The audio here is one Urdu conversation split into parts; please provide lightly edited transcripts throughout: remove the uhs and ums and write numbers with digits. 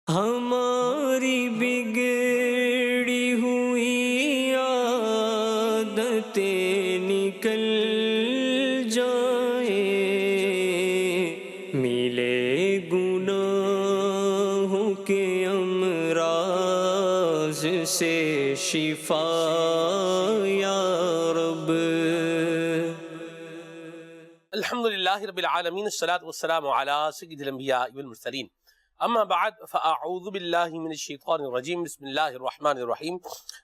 ہماری بگڑی ہوئی عادتیں نکل جائیں، ملے گناہوں کے امراض سے شفا یا رب۔ الحمدللہ رب العالمین، الصلاۃ والسلام علی سید الانبیاء والمرسلین، اما بعد فاعوذ باللہ من الشیطان الرجیم، بسم اللہ الرحمن الرحیم۔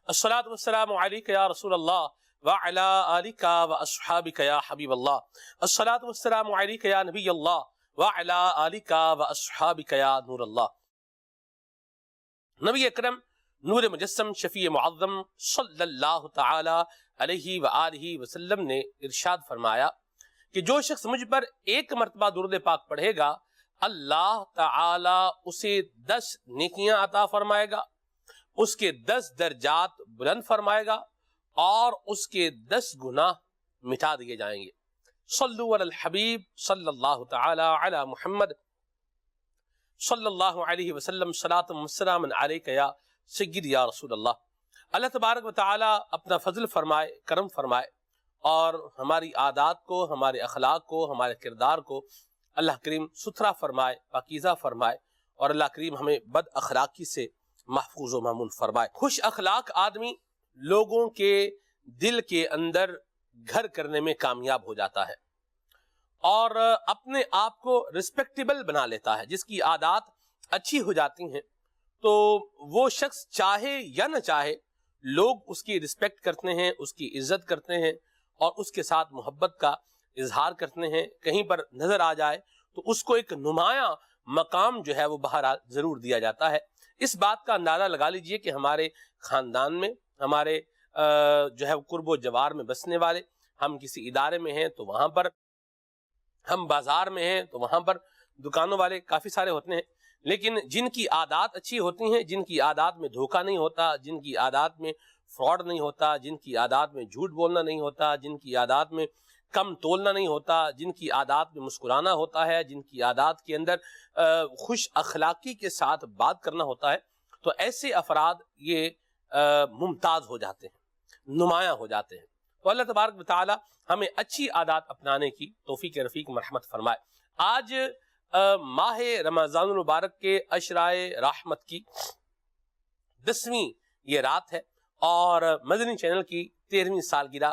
الصلاۃ والسلام علیک یا رسول اللہ وعلی آلک واصحابک یا حبیب اللہ۔ الصلاۃ والسلام علیک یا نبی اللہ وعلی آلک واصحابک یا نور اللہ۔ نبی اکرم نور مجسم شفیع معظم صلی اللہ تعالی علیہ وآلہ وسلم نے ارشاد فرمایا کہ جو شخص مجھ پر ایک مرتبہ درود پاک پڑھے گا، اللہ تعالی اسے 10 نیکیاں عطا فرمائے گا، اس کے 10 درجات بلند فرمائے گا اور اس کے 10 گناہ مٹا دیے جائیں گے۔ صلو علی الحبیب صلی اللہ تعالی علی محمد صلی اللہ علیہ وسلم، صلاۃ و سلام علیک یا سید یا رسول اللہ۔ اللہ تبارک و تعالی اپنا فضل فرمائے، کرم فرمائے اور ہماری عادات کو، ہمارے اخلاق کو، ہمارے کردار کو اللہ کریم ستھرا فرمائے، پاکیزہ فرمائے، اور اللہ کریم ہمیں بد اخلاقی سے محفوظ و مامون فرمائے۔ خوش اخلاق آدمی لوگوں کے دل کے اندر گھر کرنے میں کامیاب ہو جاتا ہے اور اپنے آپ کو رسپیکٹیبل بنا لیتا ہے۔ جس کی عادات اچھی ہو جاتی ہیں تو وہ شخص چاہے یا نہ چاہے لوگ اس کی رسپیکٹ کرتے ہیں، اس کی عزت کرتے ہیں اور اس کے ساتھ محبت کا اظہار کرتے ہیں۔ کہیں پر نظر آ جائے تو اس کو ایک نمایاں مقام جو ہے وہ بہرحال ضرور دیا جاتا ہے۔ اس بات کا اندازہ لگا لیجئے کہ ہمارے خاندان میں، ہمارے جو ہے قرب و جوار میں بسنے والے، ہم کسی ادارے میں ہیں تو وہاں پر، ہم بازار میں ہیں تو وہاں پر دکانوں والے کافی سارے ہوتے ہیں، لیکن جن کی عادات اچھی ہوتی ہیں، جن کی عادات میں دھوکہ نہیں ہوتا، جن کی عادات میں فراڈ نہیں ہوتا، جن کی عادات میں جھوٹ بولنا نہیں ہوتا، جن کی عادات میں کم تولنا نہیں ہوتا، جن کی عادات میں مسکرانا ہوتا ہے، جن کی عادات کے اندر خوش اخلاقی کے ساتھ بات کرنا ہوتا ہے، تو ایسے افراد یہ ممتاز ہو جاتے ہیں، نمایاں ہو جاتے ہیں۔ تو اللہ تبارک و تعالی ہمیں اچھی عادات اپنانے کی توفیق رفیق مرحمت فرمائے۔ آج ماہ رمضان المبارک کے عشرائے رحمت کی 10ویں یہ رات ہے اور مدنی چینل کی 13ویں سالگرہ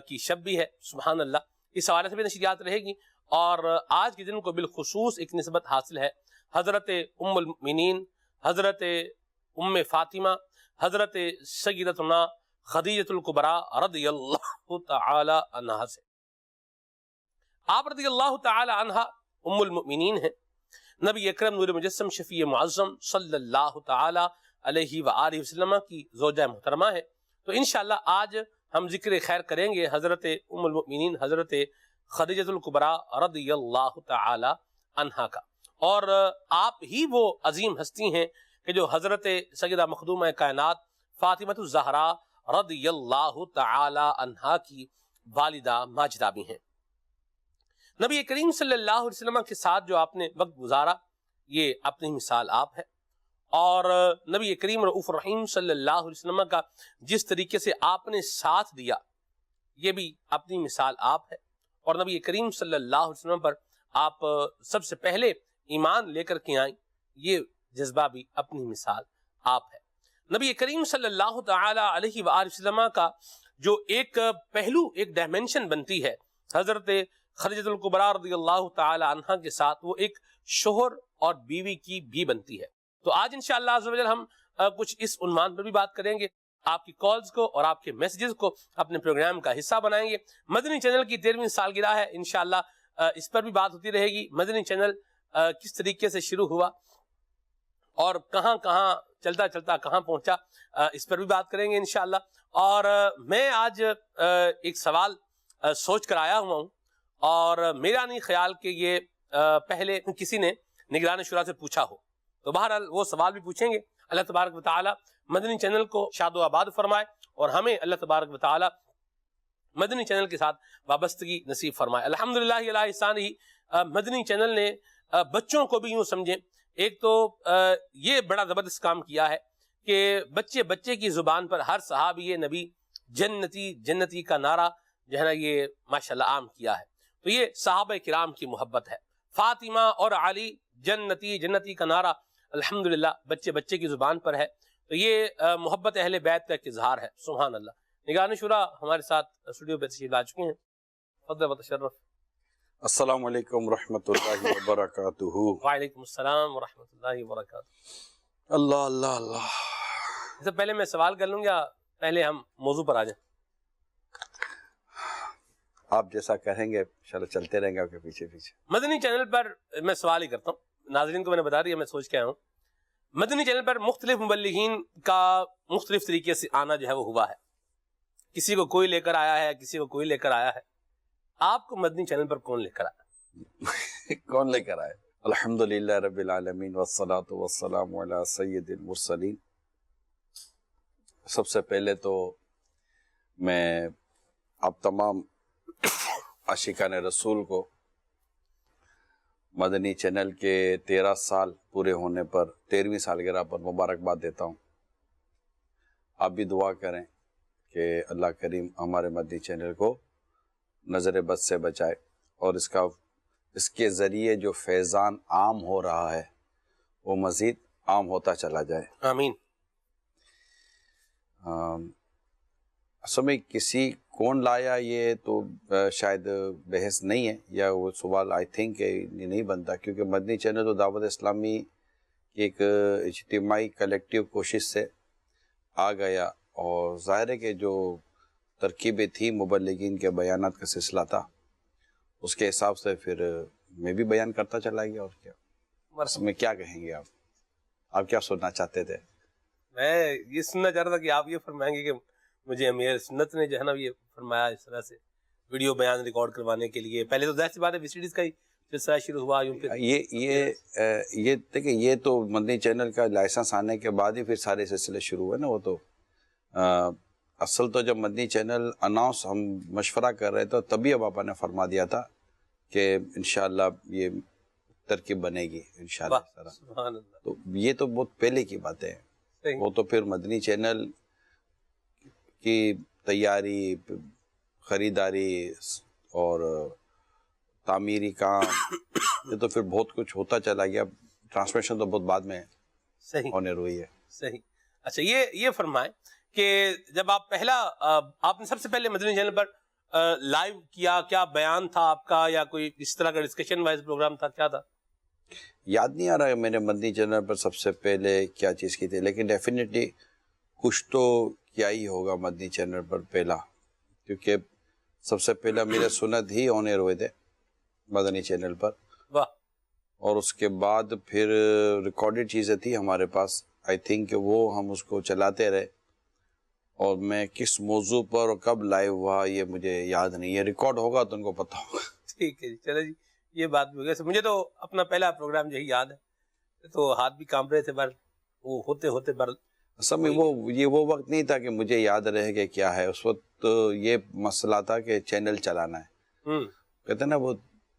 کی شب بھی ہے۔ سبحان اللہ، اس حوالے سے بھی نشریات رہے گی اور آج کے دن کو بالخصوص ایک نسبت حاصل ہے حضرت ام المؤمنین، حضرت ام فاطمہ، حضرت سیدتنا خدیجۃ الکبریٰ رضی اللہ تعالی عنہا سے۔ آپ رضی اللہ تعالی عنہا ام المؤمنین ہیں، نبی اکرم نور مجسم شفیع معظم صلی اللہ تعالی علیہ وآلہ وسلم کی زوجہ محترمہ ہے۔ تو انشاءاللہ آج ہم ذکر خیر کریں گے حضرت ام المؤمنین حضرت خدیجۃ الکبریٰ رضی اللہ تعالی عنہا کا، اور آپ ہی وہ عظیم ہستی ہیں کہ جو حضرت سیدہ مخدومہ کائنات فاطمۃ الزہراء رضی اللہ تعالی عنہا کی والدہ ماجدہ بھی ہیں۔ نبی کریم صلی اللہ علیہ وسلم کے ساتھ جو آپ نے وقت گزارا یہ اپنی مثال آپ ہے، اور نبی کریم رؤوف الرحیم صلی اللہ علیہ وسلم کا جس طریقے سے آپ نے ساتھ دیا یہ بھی اپنی مثال آپ ہے، اور نبی کریم صلی اللہ علیہ وسلم پر آپ سب سے پہلے ایمان لے کر کے آئیں، یہ جذبہ بھی اپنی مثال آپ ہے۔ نبی کریم صلی اللہ تعالی علیہ وآلہ وسلم کا جو ایک پہلو، ایک ڈائمنشن بنتی ہے حضرت خدیجۃ الکبریٰ رضی اللہ تعالی عنہا کے ساتھ، وہ ایک شوہر اور بیوی کی بھی بنتی ہے۔ تو آج انشاءاللہ عز و جل ہم کچھ اس عنوان پر بھی بات کریں گے، آپ کی کالز کو اور آپ کے میسیجز کو اپنے پروگرام کا حصہ بنائیں گے۔ مدنی چینل کی 13ویں سالگرہ ہے، انشاءاللہ اس پر بھی بات ہوتی رہے گی۔ مدنی چینل کس طریقے سے شروع ہوا اور کہاں کہاں چلتا چلتا کہاں پہنچا، اس پر بھی بات کریں گے انشاءاللہ۔ اور میں آج ایک سوال سوچ کر آیا ہوا ہوں اور میرا نہیں خیال کہ یہ پہلے کسی نے نگران شورا سے پوچھا ہو، تو بہرحال وہ سوال بھی پوچھیں گے۔ اللہ تبارک و تعالی مدنی چینل کو شاد و آباد فرمائے اور ہمیں اللہ تبارک و تعالی مدنی چینل کے ساتھ وابستگی نصیب فرمائے۔ الحمدللہ علی احسانہ، مدنی چینل نے بچوں کو بھی یوں سمجھیں ایک تو یہ بڑا زبردست کام کیا ہے کہ بچے بچے کی زبان پر ہر صحابی نبی جنتی جنتی کا نعرہ جو ہے نا یہ ماشاءاللہ عام کیا ہے. تو یہ صحابہ کرام کی محبت ہے. فاطمہ اور علی جنتی جنتی کا نعرہ الحمدللہ بچے بچے کی زبان پر ہے. تو یہ محبت اہل بیت کا ایک اظہار ہے. سبحان اللہ. نگران شورا ہمارے ساتھ اسٹوڈیو پہ تشریف لا چکے ہیں. فضل و تشرف. السلام علیکم ورحمۃ اللہ وبرکاتہ. وعلیکم السلام ورحمۃ اللہ وبرکاتہ. اللہ اللہ اللہ. اس سے پہلے میں سوال کر لوں یا پہلے ہم موضوع پر آ جائیں؟ آپ جیسا کہیں گے انشاءاللہ چلتے رہیں گے آپ کے پیچھے پیچھے. مدنی چینل پر میں سوال ہی کرتا ہوں, ناظرین کو میں نے بتا دیا, میں سوچ کے آیا ہوں. مدنی چینل پر مختلف مبلغین کا مختلف طریقے سے آنا جو ہے وہ ہوا ہے. کسی کو کوئی لے کر آیا ہے, کسی کو کوئی لے کر آیا ہے. آپ کو مدنی چینل پر کون لے کر آیا؟ کون لے کر آئے؟ الحمدللہ رب العالمین والصلاة والسلام علی سید المرسلین. سب سے پہلے تو میں آپ تمام عاشقان رسول کو مدنی چینل کے 13 سال پورے ہونے پر 13ویں سالگرہ پر مبارکباد دیتا ہوں. آپ بھی دعا کریں کہ اللہ کریم ہمارے مدنی چینل کو نظر بد سے بچائے اور اس کے ذریعے جو فیضان عام ہو رہا ہے وہ مزید عام ہوتا چلا جائے. آمین. اصل میں کسی کون لایا یہ تو شاید بحث نہیں ہے, یا وہ سوال آئی تھنک یہ نہیں بنتا, کیونکہ مدنی چینل تو دعوت اسلامی کی ایک اجتماعی کلیکٹیو کوشش سے آ گیا, اور ظاہر ہے کہ جو ترکیبیں تھی مبلغین کے بیانات کا سلسلہ تھا, اس کے حساب سے پھر میں بھی بیان کرتا چلا گیا. اور کیا اس میں کیا کہیں گے آپ کیا سننا چاہتے تھے؟ میں یہ سننا چاہ رہا تھا کہ آپ یہ فرمائیں گے کہ مجھے امیر سنت نے جو ہے نا یہ فرمایا اس طرح سے ویڈیو بیان ریکارڈ کروانے کے لیے. پہلے تو ظاہر سی بات ہے ویسیڈیز کا ہی سلسلہ شروع ہوا. یہ دیکھیں, یہ تو مدنی چینل کا لائسنس آنے کے بعد ہی پھر سارے سلسلے شروع ہوئے نا. وہ تو اصل تو جب مدنی چینل اناؤنس ہم مشورہ کر رہے تھے تبھی اب آپ نے فرما دیا تھا کہ انشاءاللہ یہ ترکیب بنے گی انشاءاللہ. سبحان اللہ. تو یہ تو بہت پہلے کی باتیں ہیں. وہ تو پھر مدنی چینل کی تیاری, خریداری اور تعمیری کام, یہ تو پھر بہت کچھ ہوتا چلا گیا. ٹرانسمیشن تو بہت بعد میں ہونے روئی ہے. صحیح. اچھا یہ فرمائیں کہ جب آپ آپ نے سب سے پہلے مدنی چینل پر لائیو کیا بیان تھا آپ کا, یا کوئی اس طرح کا ڈسکشن وائز پروگرام تھا, کیا تھا؟ یاد نہیں آ رہا ہے میں نے مدنی چینل پر سب سے پہلے کیا چیز کی تھی, لیکن ڈیفینیٹلی کچھ تو کیا ہی ہوگا مدنی چینل پر پہلا, کیونکہ سب سے پہلا میرے سنت ہی آن ایئر ہوئے تھے مدنی چینل پر. واہ. اور اس کے بعد پھر ریکارڈڈ چیزیں تھی ہمارے پاس, آئی تھنک کہ وہ ہم اس کو چلاتے رہے, اور میں کس موضوع پر اور کب لائیو ہوا یہ مجھے یاد نہیں. یہ ریکارڈ ہوگا تو ان کو پتہ ہوگا. ٹھیک ہے جی, چلو جی, یہ بات بھی ہو گئی. مجھے تو اپنا پہلا پروگرام یہی یاد ہے, تو ہاتھ بھی کانپ رہے تھے بر وہ ہوتے بر. اصل میں وہ وقت نہیں تھا کہ مجھے یاد رہے کہ کیا ہے. اس وقت یہ مسئلہ تھا کہ چینل چلانا ہے. کہتے ہیں نا وہ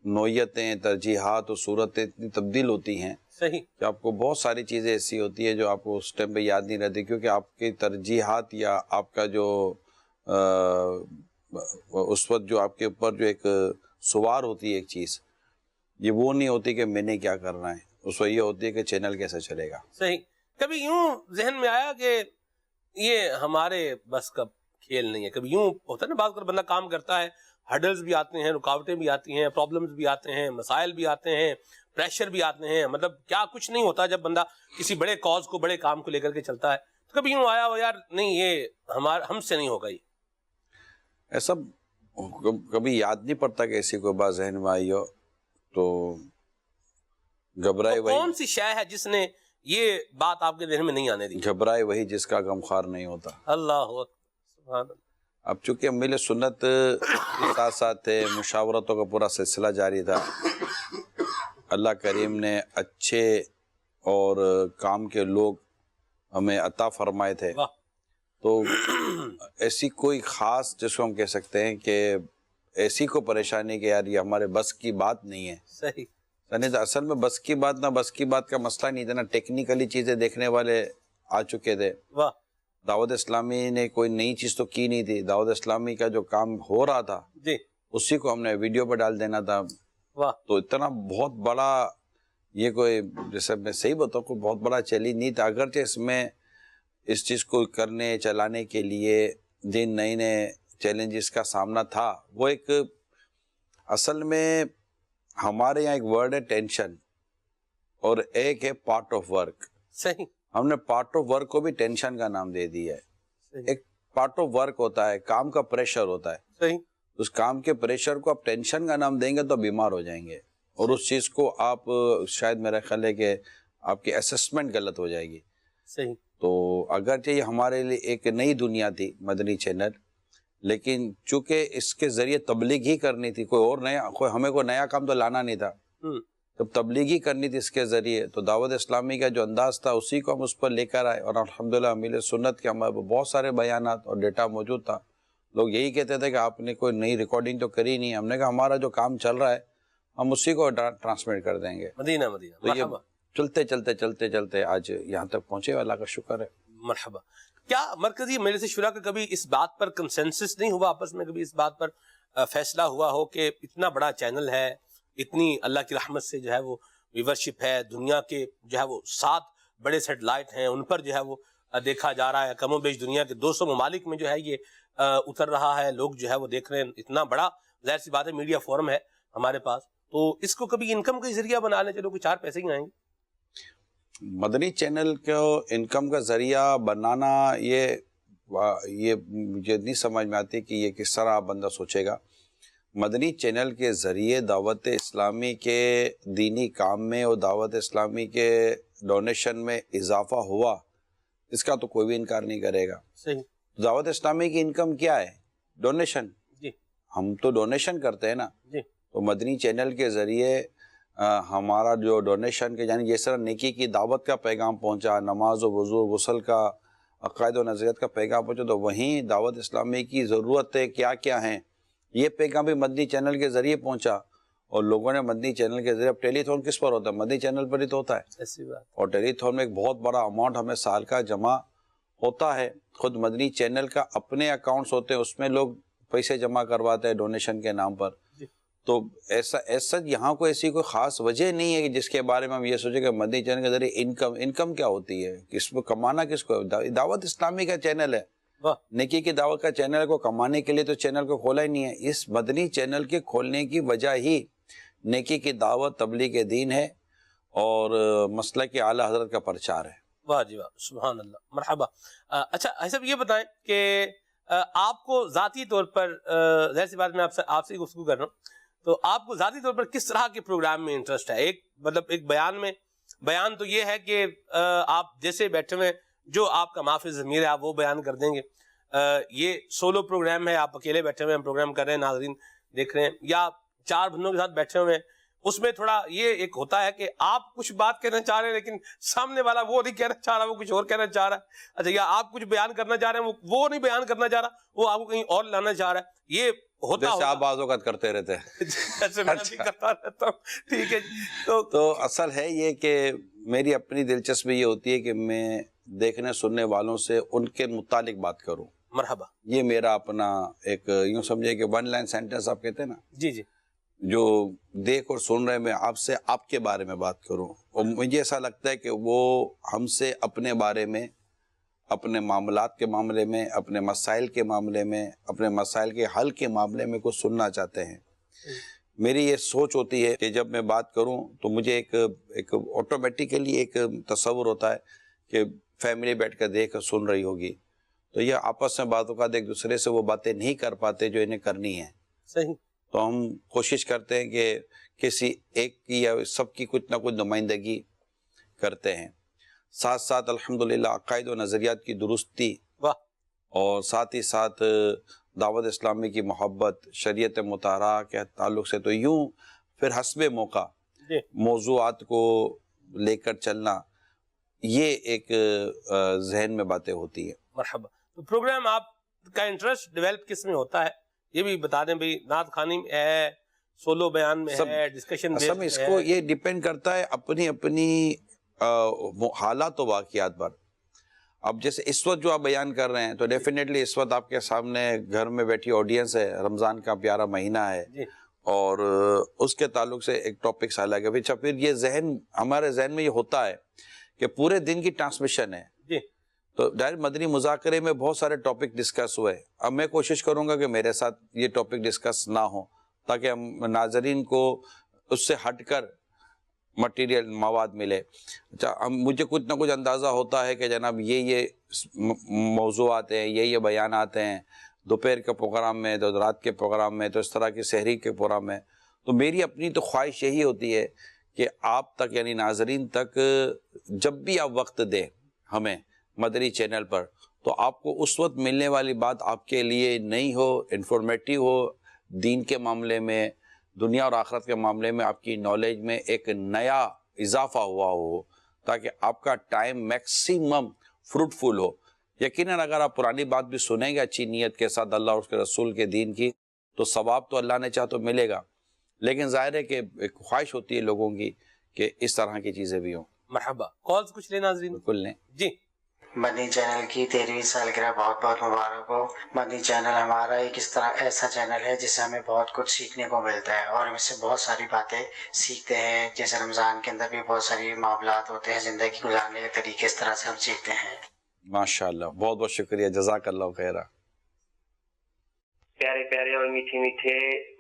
نوعیتیں, ترجیحات اور صورتیں اتنی تبدیل ہوتی ہیں صحیح کہ آپ کو بہت ساری چیزیں ایسی ہوتی ہیں جو آپ کو اس ٹائم پہ یاد نہیں رہتی, کیونکہ آپ کی ترجیحات یا آپ کا جو اس وقت جو آپ کے اوپر جو ایک سوار ہوتی ہے ایک چیز, یہ وہ نہیں ہوتی کہ میں نے کیا کرنا ہے, اس وقت یہ ہوتی ہے کہ چینل کیسے چلے گا. صحیح. کبھی یوں ذہن میں آیا کہ یہ ہمارے بس کا کھیل نہیں ہے؟ کبھی یوں ہوتا ہے نا, بعض کر بندہ کام کرتا ہے, ہرڈلز بھی آتے ہیں, رکاوٹیں بھی آتی ہیں, پرابلمز بھی آتے ہیں, مسائل بھی آتے ہیں, پریشر بھی آتے ہیں, مطلب کیا کچھ نہیں ہوتا جب بندہ کسی بڑے کاز کو, بڑے کام کو لے کر کے چلتا ہے. تو کبھی یوں آیا ہو یار نہیں یہ ہم سے نہیں ہوگا, یہ ایسا کبھی یاد نہیں پڑتا کہ ایسی کوئی بات ذہن میں آئی ہو تو گھبرائے وہی. کون سی شے ہے جس نے یہ بات آپ کے ذہن میں نہیں آنے دی؟ گھبرائے وہی جس کا غمخوار نہیں ہوتا. اللہ سبحان اللہ. اب چونکہ میل سنت کے ساتھ ساتھ تھے, مشاورتوں کا پورا سلسلہ جاری تھا, اللہ کریم نے اچھے اور کام کے لوگ ہمیں عطا فرمائے تھے, تو ایسی کوئی خاص جس کو ہم کہہ سکتے ہیں کہ ایسی کو پریشانی کہ یار یہ ہمارے بس کی بات نہیں ہے, صحیح نہیں تو اصل میں بس کی بات نہ بس کی بات کا مسئلہ نہیں تھا نا، ٹیکنیکلی چیزیں دیکھنے والے آ چکے تھے. واہ دعوت اسلامی نے کوئی نئی چیز تو کی نہیں تھی، دعوت اسلامی کا جو کام ہو رہا تھا جی اسی کو ہم نے ویڈیو پہ ڈال دینا تھا. واہ تو اتنا بہت بڑا یہ کوئی، جیسے میں صحیح بتاؤں، کوئی بہت بڑا چیلنج نہیں تھا. اگرچہ اس میں اس چیز کو کرنے چلانے کے لیے جن نئے نئے چیلنجز کا سامنا تھا، وہ ایک اصل میں ہمارے یہاں ایک ورڈ ہے ٹینشن، اور ایک ہے پارٹ آف ورک. صحیح ہم نے پارٹ آف ورک کو بھی ٹینشن کا نام دے دیا ہے. صحیح ایک پارٹ آف ورک ہوتا ہے، کام کا پریشر ہوتا ہے. صحیح اس کام کے پریشر کو آپ ٹینشن کا نام دیں گے تو بیمار ہو جائیں گے، اور اس چیز کو آپ شاید میرا خیال ہے کہ آپ کی اسسمنٹ غلط ہو جائے گی. صحیح تو اگرچہ یہ ہمارے لیے ایک نئی دنیا تھی مدنی چینل، لیکن چونکہ اس کے ذریعے تبلیغ ہی کرنی تھی، کوئی اور نیا ہمیں کوئی نیا کام تو لانا نہیں تھا. جب تبلیغ ہی کرنی تھی اس کے ذریعے، تو دعوت اسلامی کا جو انداز تھا اسی کو ہم اس پر لے کر آئے. اور الحمدللہ امیل سنت کے ہمارے بہت سارے بیانات اور ڈیٹا موجود تھا. لوگ یہی کہتے تھے کہ آپ نے کوئی نئی ریکارڈنگ تو کری نہیں. ہم نے کہا ہمارا جو کام چل رہا ہے ہم اسی کو ٹرانسمیٹ کر دیں گے. مدینہ مدینہ تو یہ مرحبا چلتے چلتے چلتے چلتے آج یہاں تک پہنچے، اللہ کا شکر ہے. مرحبا. کیا مرکزی مجلس شورا کا کبھی اس بات پر کنسنسس نہیں ہوا آپس میں، کبھی اس بات پر فیصلہ ہوا ہو کہ اتنا بڑا چینل ہے، اتنی اللہ کی رحمت سے جو ہے وہ ویورشپ ہے، دنیا کے جو ہے وہ 7 بڑے سیٹلائٹ ہیں، ان پر جو ہے وہ دیکھا جا رہا ہے، کم و بیش دنیا کے 200 ممالک میں جو ہے یہ اتر رہا ہے، لوگ جو ہے وہ دیکھ رہے ہیں، اتنا بڑا ظاہر سی بات ہے میڈیا فورم ہے ہمارے پاس. تو اس کو کبھی انکم کا ذریعہ بنا لیں، چلو کوئی 4 پیسے ہی آئیں گے. مدنی چینل کو انکم کا ذریعہ بنانا، یہ مجھے نہیں سمجھ میں آتی کہ یہ کس طرح بندہ سوچے گا. مدنی چینل کے ذریعے دعوت اسلامی کے دینی کام میں اور دعوت اسلامی کے ڈونیشن میں اضافہ ہوا، اس کا تو کوئی بھی انکار نہیں کرے گا. صحیح. دعوت اسلامی کی انکم کیا ہے؟ ڈونیشن. جی ہم تو ڈونیشن کرتے ہیں نا. جی تو مدنی چینل کے ذریعے ہمارا جو ڈونیشن کے یعنی جس طرح نیکی کی دعوت کا پیغام پہنچا، نماز و وضو غسل کا عقائد و نظریات کا پیغام پہنچا، تو وہیں دعوت اسلامی کی ضرورتیں کیا کیا ہیں یہ پیغام بھی مدنی چینل کے ذریعے پہنچا. اور لوگوں نے مدنی چینل کے ذریعے، اب ٹیلی تھون کس پر ہوتا ہے؟ مدنی چینل پر ہی تو ہوتا ہے. ایسی بات. اور ٹیلی تھون میں ایک بہت بڑا اماؤنٹ ہمیں سال کا جمع ہوتا ہے. خود مدنی چینل کا اپنے اکاؤنٹس ہوتے ہیں، اس میں لوگ پیسے جمع کرواتے ہیں ڈونیشن کے نام پر. تو ایسا یہاں کوئی ایسی کوئی خاص وجہ نہیں ہے کہ جس کے بارے میں ہم یہ سوچیں کہ مدنی چینل کے ذریعے انکم کیا ہوتی ہے، کس کو کمانا، کس کو. دعوت اسلامی کا چینل ہے، نیکی کی دعوت کا چینل کو کمانے کے لیے تو چینل کو کھولا ہی نہیں ہے. اس مدنی چینل کے کھولنے کی وجہ ہی نیکی کی دعوت، تبلیغ دین ہے اور مسلک کے اعلیٰ حضرت کا پرچار ہے. واہ جی واہ، سبحان اللہ. مرحبا. اچھا ایسا یہ بتائیں کہ آپ کو ذاتی طور پر، ظاہر سی بات میں آپ سے گفتگو کر رہا ہوں، تو آپ کو ذاتی طور پر کس طرح کے پروگرام میں انٹرسٹ ہے؟ ایک بیان تو یہ ہے کہ آپ جیسے بیٹھے ہوئے جو آپ کا معافی ضمیر ہے آپ وہ بیان کر دیں گے. یہ سولو پروگرام ہے، آپ اکیلے بیٹھے ہوئے ہم پروگرام کر رہے ہیں، ناظرین دیکھ رہے ہیں، یا 4 بندوں کے ساتھ بیٹھے ہوئے ہیں. اس میں تھوڑا یہ ایک ہوتا ہے کہ آپ کچھ بات کہنا چاہ رہے ہیں لیکن سامنے والا وہ نہیں کہنا چاہ رہا، وہ کچھ اور کہنا چاہ رہا ہے. اچھا، یا آپ کچھ بیان کرنا چاہ رہے ہیں، وہ نہیں بیان کرنا چاہ رہا، وہ آپ کو کہیں اور لانا چاہ رہا ہے. یہ ہوتا جیسے آپ بعض اوقات کرتے رہتے ہیں. جیسے میں بھی کرتا رہتا ہوں. ٹھیک ہے. تو اصل ہے یہ کہ میری اپنی دلچسپی یہ ہوتی ہے کہ میں دیکھنے سننے والوں سے ان کے متعلق بات کروں. مرحبا. یہ میرا اپنا ایک یوں سمجھے کہ 1 لائن سینٹنس آپ کہتے ہیں نا، جی جی، جو دیکھ اور سن رہے میں آپ سے آپ کے بارے میں بات کروں. اور مجھے ایسا لگتا ہے کہ وہ ہم سے اپنے بارے میں، اپنے معاملات کے معاملے میں، اپنے مسائل کے معاملے میں، اپنے مسائل کے حل کے معاملے میں کچھ سننا چاہتے ہیں. میری یہ سوچ ہوتی ہے کہ جب میں بات کروں تو مجھے ایک آٹومیٹیکلی ایک تصور ہوتا ہے کہ فیملی بیٹھ کر دیکھ سن رہی ہوگی، تو یہ آپس میں باتوں کا ایک دوسرے سے وہ باتیں نہیں کر پاتے جو انہیں کرنی ہیں. صحیح. تو ہم کوشش کرتے ہیں کہ کسی ایک کی یا سب کی کچھ نہ کچھ نمائندگی کرتے ہیں. ساتھ ساتھ الحمدللہ عقائد و نظریات کی درستی اور ساتھ ہی ساتھ دعوت اسلامی کی محبت، شریعت مطہرہ کے تعلق سے، تو یوں پھر حسب موقع موضوعات کو لے کر چلنا، یہ ایک ذہن میں باتیں ہوتی ہیں. مرحبا. تو پروگرام آپ کا انٹرسٹ ڈیولپ کس میں ہوتا ہے یہ بھی بتا دیں بھائی. نعت خوانی ہے، سولو بیان میں ہے، ڈسکشن اصل میں اس کو یہ ڈیپینڈ کرتا ہے اپنی حالات و واقعات پر. اب جیسے اس وقت جو آپ بیان کر رہے ہیں تو ڈیفینیٹلی اس وقت آپ کے سامنے گھر میں بیٹھی آڈینس ہے، رمضان کا پیارا مہینہ ہے اور اس کے تعلق سے ایک ٹاپک سالا گیا. پھر یہ ہمارے ذہن میں یہ ہوتا ہے کہ پورے دن کی ٹرانسمیشن ہے تو ڈائریکٹ مدنی مذاکرے میں بہت سارے ٹاپک ڈسکس ہوئے. اب میں کوشش کروں گا کہ میرے ساتھ یہ ٹاپک ڈسکس نہ ہو تاکہ ہم ناظرین کو اس سے ہٹ کر مٹیریل مواد ملے. اچھا، مجھے کچھ نہ کچھ اندازہ ہوتا ہے کہ جناب یہ موضوعات ہیں، یہ بیانات ہیں دوپہر کے پروگرام میں، تو رات کے پروگرام میں، تو اس طرح کی سحری کے پروگرام میں. تو میری اپنی تو خواہش یہی ہوتی ہے کہ آپ تک یعنی ناظرین تک جب بھی آپ وقت دیں ہمیں مدنی چینل پر تو آپ کو اس وقت ملنے والی بات آپ کے لیے نئی ہو، انفارمیٹیو ہو، دین کے معاملے میں، دنیا اور آخرت کے معاملے میں آپ کی نالج میں ایک نیا اضافہ ہوا ہو تاکہ آپ کا ٹائم میکسیمم فروٹفل ہو. یقیناً اگر آپ پرانی بات بھی سنیں گے اچھی نیت کے ساتھ اللہ اور اس کے رسول کے دین کی تو ثواب تو اللہ نے چاہا تو ملے گا، لیکن ظاہر ہے کہ ایک خواہش ہوتی ہے لوگوں کی کہ اس طرح کی چیزیں بھی ہوں. مرحبا. کالز کچھ لیں ناظرین؟ بالکل لیں. جی. مدنی چینل کی 13ویں سالگرہ بہت بہت مبارک ہو. مدنی چینل ہمارا ایک اس طرح ایسا چینل ہے جس سے ہمیں بہت کچھ سیکھنے کو ملتا ہے اور ہم اس سے بہت ساری باتیں سیکھتے ہیں. جیسے رمضان کے اندر بھی بہت ساری معاملات ہوتے ہیں، زندگی گزارنے کے طریقے اس طرح سے ہم سیکھتے ہیں. ماشاءاللہ، بہت بہت شکریہ، جزاک اللہ خیرہ. پیارے پیارے اور میٹھے میٹھے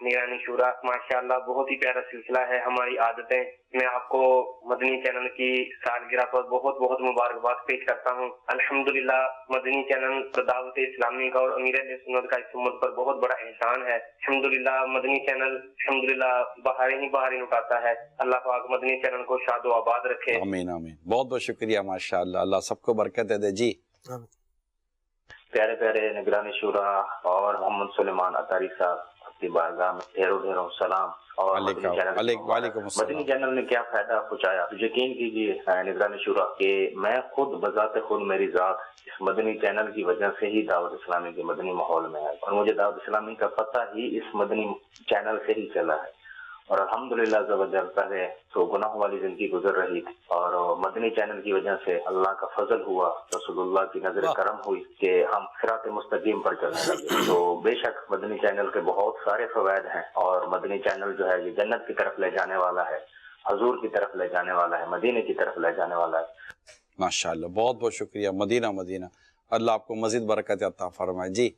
نگرانی شورا، ماشاءاللہ بہت ہی پیارا سلسلہ ہے ہماری عادتیں. میں آپ کو مدنی چینل کی سالگرہ پر بہت بہت مبارکباد پیش کرتا ہوں. الحمدللہ مدنی چینل دعوت اسلامی کا اور امیر اہل سنت کا اس امت پر بہت بڑا احسان ہے. الحمدللہ مدنی چینل الحمدللہ بہاریں ہی بہاریں اٹھاتا ہے. اللہ پاک مدنی چینل کو شاد و آباد رکھے. آمین آمین. بہت بہت شکریہ، ماشاءاللہ، اللہ سب کو برکت دے. جی. پیارے پیارے نگرانی شورا اور محمد سلیمان اطاری صاحب، اپنی بارگاہ میں ڈھیروں ڈھیروں سلام. اور وعلیکم السلام. مدنی چینل نے کیا فائدہ پہنچایا؟ یقین کیجیے نگرانی شورا کہ میں خود بذات خود میری ذات اس مدنی چینل کی وجہ سے ہی دعوت اسلامی کے مدنی ماحول میں ہے اور مجھے دعوت اسلامی کا پتہ ہی اس مدنی چینل سے ہی چلا ہے. اور الحمدللہ زوجل پہلے تو گناہوں والی زندگی گزر رہی تھی اور مدنی چینل کی وجہ سے اللہ کا فضل ہوا، رسول اللہ کی نظر کرم ہوئی کہ ہم صراط مستقیم پر چلنے لگے. تو بے شک مدنی چینل کے بہت سارے فوائد ہیں اور مدنی چینل جو ہے یہ جنت کی طرف لے جانے والا ہے، حضور کی طرف لے جانے والا ہے، مدینے کی طرف لے جانے والا ہے. ماشاءاللہ، بہت بہت شکریہ. مدینہ مدینہ، اللہ آپ کو مزید برکت عطا فرمائے. جی.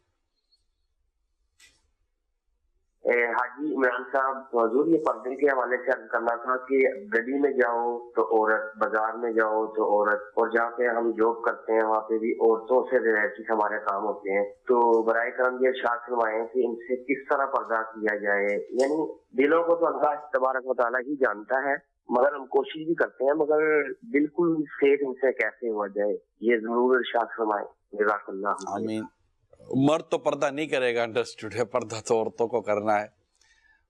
حاجی عمران صاحب، حضور یہ پردے کے حوالے سے عرض کرنا تھا کہ گلی میں جاؤ تو عورت، بازار میں جاؤ تو عورت، اور جہاں پہ ہم جاب کرتے ہیں وہاں پہ بھی عورتوں سے ریلیٹڈ ہمارے کام ہوتے ہیں. تو برائے کرم یہ ارشاد فرمائیں کہ ان سے کس طرح پردہ کیا جائے. یعنی دلوں کو تو اللہ تبارک و تعالیٰ ہی جانتا ہے مگر ہم کوشش بھی کرتے ہیں، مگر بالکل فیٹ ان سے کیسے ہو جائے یہ ضرور ارشاد فرمائیں. جزاک اللہ. آمین. مرد تو پردہ نہیں کرے گا، انڈرسٹوڈ ہے، پردہ تو عورتوں کو کرنا ہے.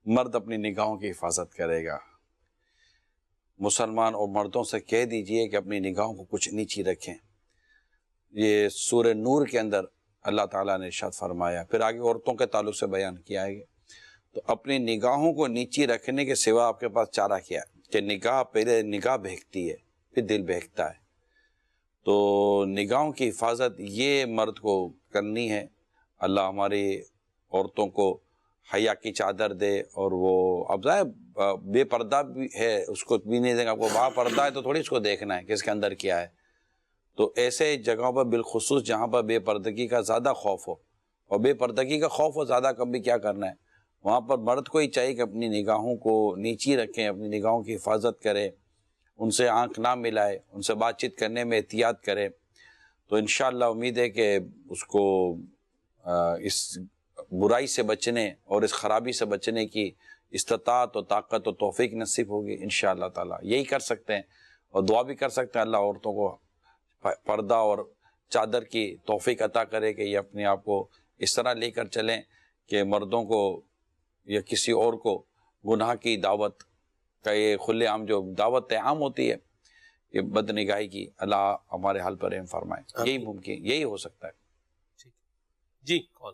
مرد اپنی نگاہوں کی حفاظت کرے گا. مسلمان اور مردوں سے کہہ دیجئے کہ اپنی نگاہوں کو کچھ نیچی رکھیں. یہ سورہ نور کے اندر اللہ تعالیٰ نے ارشاد فرمایا، پھر آگے عورتوں کے تعلق سے بیان کیا ہے. تو اپنی نگاہوں کو نیچی رکھنے کے سوا آپ کے پاس چارہ کیا ہے کہ نگاہ پہلے نگاہ بہکتی ہے پھر دل بہکتا ہے. تو نگاہوں کی حفاظت یہ مرد کو کرنی ہے. اللہ ہماری عورتوں کو حیا کی چادر دے. اور وہ اب ظاہر بے پردہ بھی ہے، اس کو بھی نہیں دیں گے. آپ کو با پردہ ہے تو تھوڑی اس کو دیکھنا ہے کہ اس کے اندر کیا ہے. تو ایسے جگہوں پر بالخصوص جہاں پر بے پردگی کا زیادہ خوف ہو، اور بے پردگی کا خوف ہو زیادہ کم بھی کیا کرنا ہے، وہاں پر مرد کو ہی چاہیے کہ اپنی نگاہوں کو نیچی رکھیں، اپنی نگاہوں کی حفاظت کرے، ان سے آنکھ نہ ملائے، ان سے بات چیت کرنے میں احتیاط کرے. تو انشاءاللہ امید ہے کہ اس کو اس برائی سے بچنے اور اس خرابی سے بچنے کی استطاعت و طاقت و توفیق نصیب ہوگی انشاءاللہ تعالیٰ. یہی کر سکتے ہیں اور دعا بھی کر سکتے ہیں اللہ عورتوں کو پردہ اور چادر کی توفیق عطا کرے کہ یہ اپنے آپ کو اس طرح لے کر چلیں کہ مردوں کو یا کسی اور کو گناہ کی دعوت کا یہ کھلے عام جو دعوت عام ہوتی ہے کہ بد نگاہی کی، اللہ ہمارے حال پر رحم فرمائے. یہی ممکن، یہی ہو سکتا ہے. جی. کال.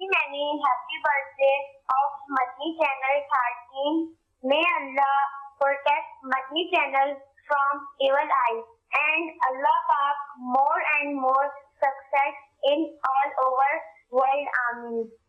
Many happy birthday of Madni Channel 13. May Allah protect Madni Channel from evil eyes and Allah Pak more and more success in all over world. Amin.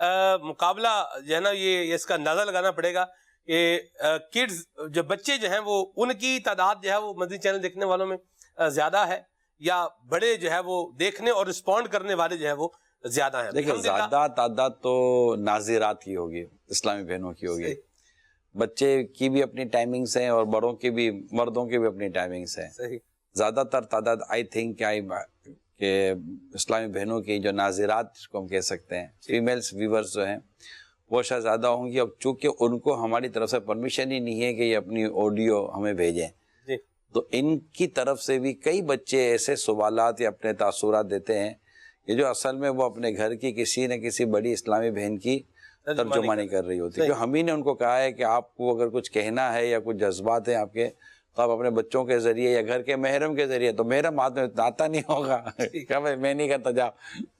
مقابلہ جو ہے نا یہ اس کا اندازہ لگانا پڑے گا کہ کڈز جو بچے جو ہیں وہ ان کی تعداد جو ہے وہ مدنی چینل دیکھنے والوں میں زیادہ ہے یا بڑے جو ہے وہ دیکھنے اور رسپونڈ کرنے والے جو ہے وہ زیادہ ہیں؟ دیکھیں زیادہ تعداد تو ناظرات کی ہوگی، اسلامی بہنوں کی ہوگی، بچے کی بھی اپنی ٹائمنگز ہیں اور بڑوں کی بھی، مردوں کی بھی اپنی ٹائمنگز ہیں. صحیح. زیادہ تر تعداد آئی تھنک کہ اسلامی بہنوں کی جو ناظرات جس کو ہم کہہ سکتے ہیں، فیمیلز ویورز جو ہیں وہ شاید زیادہ ہوں گی. اب چونکہ ان کو ہماری طرف سے پرمیشن ہی نہیں ہے کہ یہ اپنی آڈیو ہمیں بھیجیں، تو ان کی طرف سے بھی کئی بچے ایسے سوالات یا اپنے تاثرات دیتے ہیں کہ جو اصل میں وہ اپنے گھر کی کسی نہ کسی بڑی اسلامی بہن کی ترجمہ نہیں کر رہی ہوتی. جو ہم ہی نے ان کو کہا ہے کہ آپ کو اگر کچھ کہنا ہے یا کچھ جذبات ہیں آپ کے، تو آپ اپنے بچوں کے ذریعے یا گھر کے محرم کے ذریعے، تو محرم ہاتھ میں آتا نہیں ہوگا کہ بھائی میں نہیں کرتا، جا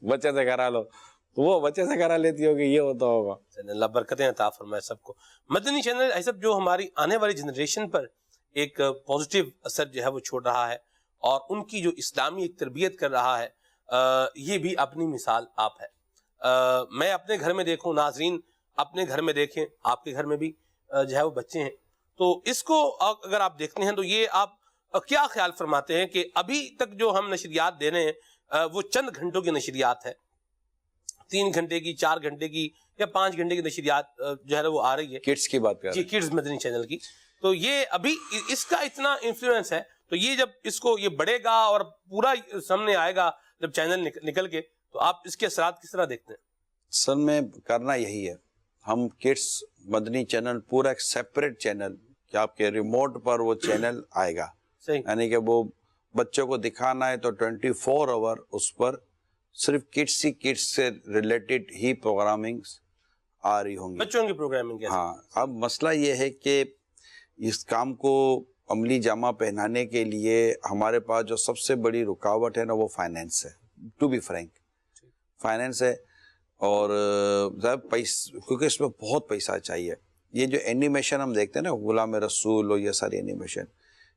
بچے سے کرا لو، تو وہ بچے سے کرا لیتی ہوگی، یہ ہوتا ہوگا. اللہ برکتیں عطا فرمائے سب کو. مدنی چینل ایسا جو ہماری آنے والی جنریشن پر ایک پازیٹیو اثر جو ہے وہ چھوڑ رہا ہے اور ان کی جو اسلامی ایک تربیت کر رہا ہے، یہ بھی اپنی مثال آپ ہے. میں اپنے گھر میں دیکھوں، ناظرین اپنے گھر میں دیکھیں، آپ کے گھر میں بھی جو ہے وہ بچے ہیں، تو اس کو اگر آپ دیکھتے ہیں تو یہ آپ کیا خیال فرماتے ہیں کہ ابھی تک جو ہم نشریات دے رہے ہیں وہ چند گھنٹوں کی نشریات ہے، 3 گھنٹے کی، 4 گھنٹے کی یا 5 گھنٹے کی نشریات جو ہے وہ آ رہی ہے، کڈس کی بات کر رہے ہیں، جی کڈس مدنی چینل کی. تو یہ ابھی اس کا اتنا انفلوئنس ہے، تو یہ جب اس کو یہ بڑھے گا اور پورا سامنے آئے گا جب چینل نکل کے، تو آپ اس کے اثرات کس طرح دیکھتے ہیں؟ اصل میں کرنا یہی ہے، ہم کڈس مدنی چینل پورا ایک سیپریٹ چینل کہ آپ کے ریموٹ پر وہ چینل آئے گا، یعنی کہ وہ بچوں کو دکھانا ہے تو 24 آور اس پر صرف کڈس سے ریلیٹڈ ہی پروگرامنگ آ رہی ہوں گی، بچوں کی پروگرامنگ. ہاں. اب مسئلہ یہ ہے کہ اس کام کو عملی جامہ پہنانے کے لیے ہمارے پاس جو سب سے بڑی رکاوٹ ہے نا وہ فائنینس ہے. ٹو بی فرینک فائنینس ہے، اور کیونکہ اس میں بہت پیسہ چاہیے. یہ جو اینیمیشن ہم دیکھتے ہیں نا، غلام رسول اور یہ ساری اینیمیشن،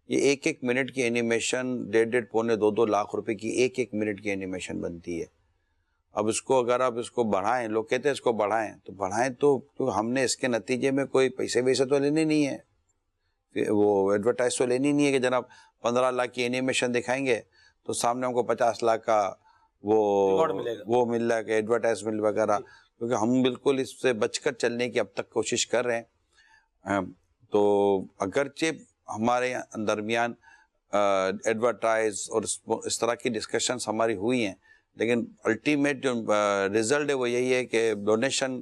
یہ 1 منٹ کی اینیمیشن 1.5 پونے 2 لاکھ روپے کی 1 منٹ کی اینیمیشن بنتی ہے. اب اس کو اگر آپ اس کو بڑھائیں، لوگ کہتے ہیں اس کو بڑھائیں تو ہم نے اس کے نتیجے میں کوئی پیسے تو لینے نہیں ہے، وہ ایڈورٹائز تو لینی نہیں ہے کہ جناب 15 لاکھ کی اینیمیشن دکھائیں گے تو سامنے ہم کو 50 لاکھ کا وہ مل رہا ہے کہ ایڈورٹائزمنٹ وغیرہ، کیونکہ ہم بالکل اس سے بچ کر چلنے کی اب تک کوشش کر رہے ہیں. تو اگرچہ ہمارے درمیان ایڈورٹائز اور اس طرح کی ڈسکشنز ہماری ہوئی ہیں، لیکن الٹیمیٹ جو رزلٹ ہے وہ یہی ہے کہ ڈونیشن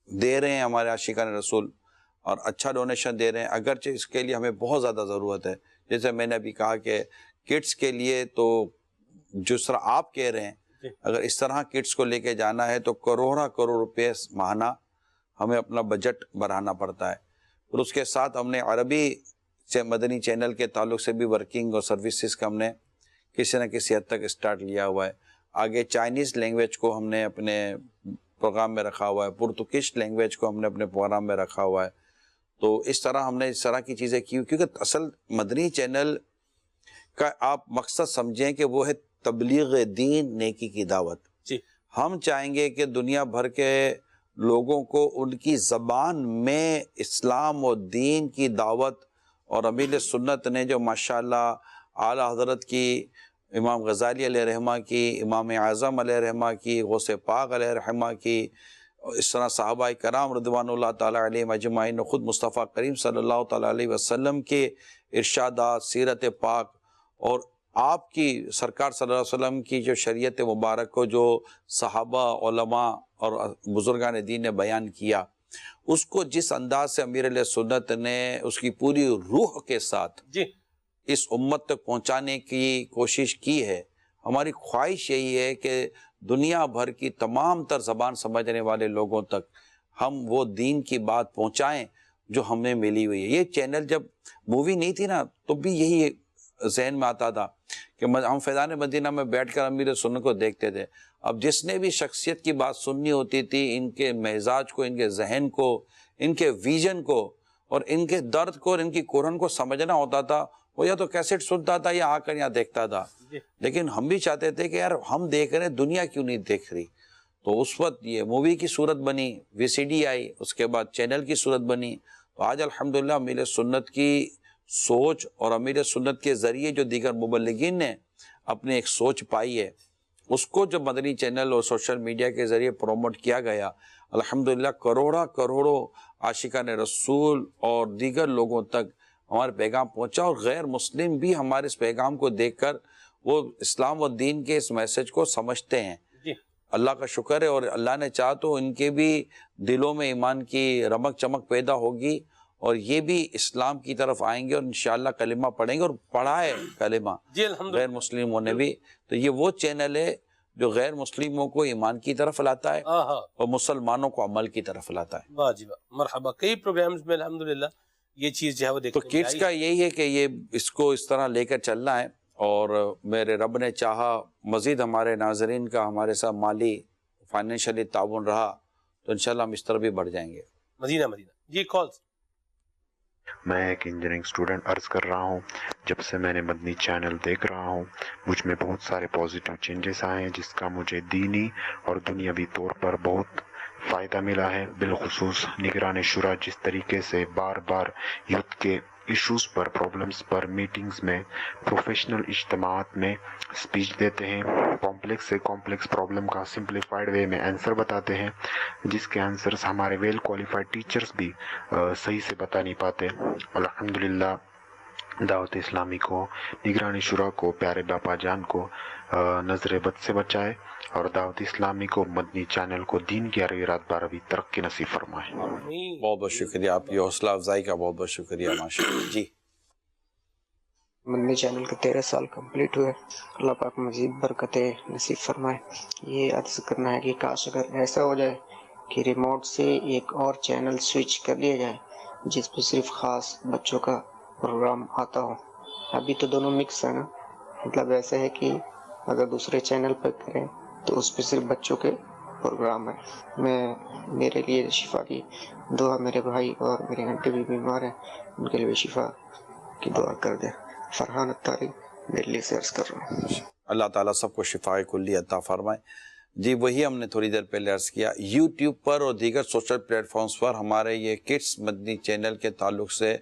دے رہے ہیں ہمارے عاشقان رسول، اور اچھا ڈونیشن دے رہے ہیں. اگرچہ اس کے لیے ہمیں بہت زیادہ ضرورت ہے، جیسے میں نے ابھی کہا کہ کڈس کے لیے تو جس طرح آپ کہہ رہے ہیں، اگر اس طرح کڈس کو لے کے جانا ہے تو کروڑ روپے ماہانہ ہمیں اپنا بجٹ بڑھانا پڑتا ہے. اور اس کے ساتھ ہم نے عربی مدنی چینل کے تعلق سے بھی ورکنگ اور سروسز کا ہم نے کسی نہ کسی حد تک اسٹارٹ لیا ہوا ہے. آگے چائنیز لینگویج کو ہم نے اپنے پروگرام میں رکھا ہوا ہے، پرتگیز لینگویج کو ہم نے اپنے پروگرام میں رکھا ہوا ہے. تو اس طرح ہم نے اس طرح کی چیزیں کی، کیونکہ اصل مدنی چینل کا آپ مقصد سمجھیں کہ وہ ہے تبلیغ دین، نیکی کی دعوت. ہم چاہیں گے کہ دنیا بھر کے لوگوں کو ان کی زبان میں اسلام و دین کی دعوت، اور امیر سنت نے جو ماشاءاللہ اعلیٰ حضرت کی، امام غزالی علیہ رحمہ کی، امام اعظم علیہ رحمہ کی، غوث پاک علیہ رحمہ کی، اس طرح صحابہ کرام رضوان اللہ تعالیٰ علیہم اجمعین، خود مصطفیٰ کریم صلی اللہ تعالیٰ علیہ وسلم کے ارشادات، سیرت پاک، اور آپ کی سرکار صلی اللہ علیہ وسلم کی جو شریعت مبارک کو جو صحابہ، علماء اور بزرگان دین نے بیان کیا، اس کو جس انداز سے امیر علیہ سنت نے اس کی پوری روح کے ساتھ اس امت تک پہنچانے کی کوشش کی ہے. ہماری خواہش یہی ہے کہ دنیا بھر کی تمام تر زبان سمجھنے والے لوگوں تک ہم وہ دین کی بات پہنچائیں جو ہمیں ملی ہوئی ہے. یہ چینل جب مووی نہیں تھی نا تو بھی یہی ذہن میں آتا تھا کہ ہم فیضان مدینہ میں بیٹھ کر امیر سنت کو دیکھتے تھے. اب جس نے بھی شخصیت کی بات سننی ہوتی تھی، ان کے مزاج کو، ان کے ذہن کو، ان کے ویژن کو، اور ان کے درد کو اور ان کی قرآن کو سمجھنا ہوتا تھا، وہ یا تو کیسٹ سنتا تھا یا آ کر یہاں دیکھتا تھا. لیکن ہم بھی چاہتے تھے کہ یار ہم دیکھ رہے ہیں، دنیا کیوں نہیں دیکھ رہی؟ تو اس وقت یہ مووی کی صورت بنی، VCD آئی، اس کے بعد چینل کی صورت بنی. تو آج الحمدللہ امیر سنت کی سوچ اور امیر سنت کے ذریعے جو دیگر مبلغین نے اپنے ایک سوچ پائی ہے، اس کو جب مدنی چینل اور سوشل میڈیا کے ذریعے پروموٹ کیا گیا، الحمدللہ کروڑوں عاشقان رسول اور دیگر لوگوں تک ہمارا پیغام پہنچا، اور غیر مسلم بھی ہمارے اس پیغام کو دیکھ کر وہ اسلام و دین کے اس میسج کو سمجھتے ہیں. اللہ کا شکر ہے، اور اللہ نے چاہا تو ان کے بھی دلوں میں ایمان کی رمق چمک پیدا ہوگی اور یہ بھی اسلام کی طرف آئیں گے اور انشاءاللہ کلمہ پڑھیں گے، اور پڑھا ہے کلمہ غیر مسلموں نے بھی. تو یہ وہ چینل ہے جو غیر مسلموں کو ایمان کی طرف لاتا ہے اور مسلمانوں کو عمل کی طرف لاتا ہے. واہ جی واہ، مرحبا. کئی پروگرامز میں الحمدللہ یہ چیز جو ہے وہ تو کڈس کا یہی ہے کہ یہ اس کو اس طرح لے کر چلنا ہے، اور میرے رب نے چاہا مزید ہمارے ناظرین کا ہمارے ساتھ مالی فائنینشلی تعاون رہا تو انشاءاللہ ہم اس طرح بھی بڑھ جائیں گے. مدینہ جی کالز. میں ایک انجینئرنگ اسٹوڈنٹ عرض کر رہا ہوں، جب سے میں نے مدنی چینل دیکھ رہا ہوں مجھ میں بہت سارے پازیٹیو چینجز آئے ہیں، جس کا مجھے دینی اور دنیاوی طور پر بہت فائدہ ملا ہے. بالخصوص نگران شورا جس طریقے سے بار بار یوتھ کے ایشوز پر، پرابلمز پر میٹنگز میں، پروفیشنل اجتماعات میں سپیچ دیتے ہیں، کمپلیکس سے کمپلیکس پرابلم کا سمپلیفائڈ وے میں آنسر بتاتے ہیں، جس کے آنسرز ہمارے ویل کوالیفائڈ ٹیچرز بھی صحیح سے بتا نہیں پاتے. الحمدللہ دعوت اسلامی کو، نگران شورا کو، پیارے باپا جان کو نظر بد سے بچائے، اور دعوت اسلامی کو، مدنی چینل کو دین کی 11ویں رات 12ویں ترقی نصیب فرمائے. بہت بہت شکریہ، آپ کی حوصلہ افزائی کا بہت بہت شکریہ. ماشاءاللہ. جی مدنی چینل کے 13 سال کمپلیٹ ہوئے، اللہ پاک مزید برکتیں نصیب فرمائے. یہ عرض کرنا ہے کہ کاش اگر ایسا ہو جائے کہ ریموٹ سے ایک اور چینل سوئچ کر لیا جائے جس پہ صرف خاص بچوں کا پروگرام آتا ہو. ابھی تو دونوں مکس ہے نا، مطلب ایسا ہے کہ اگر دوسرے چینل پہ کریں تو اس پہ صرف بچوں کے پروگرام ہے. میرے لیے شفا کی دعا، میرے بھائی اور میرے آنٹی بھی بیمار ہیں، ان کے لیے شفا کی دعا کر دیں. فرحان اتاری دلی سے عرض کر رہا ہوں. اللہ تعالیٰ سب کو شفا کلی عطا فرمائے. جی وہی ہم نے تھوڑی دیر پہلے عرض کیا، یوٹیوب پر اور دیگر سوشل پلیٹ فارمز پر ہمارے یہ کڈس مدنی چینل کے تعلق سے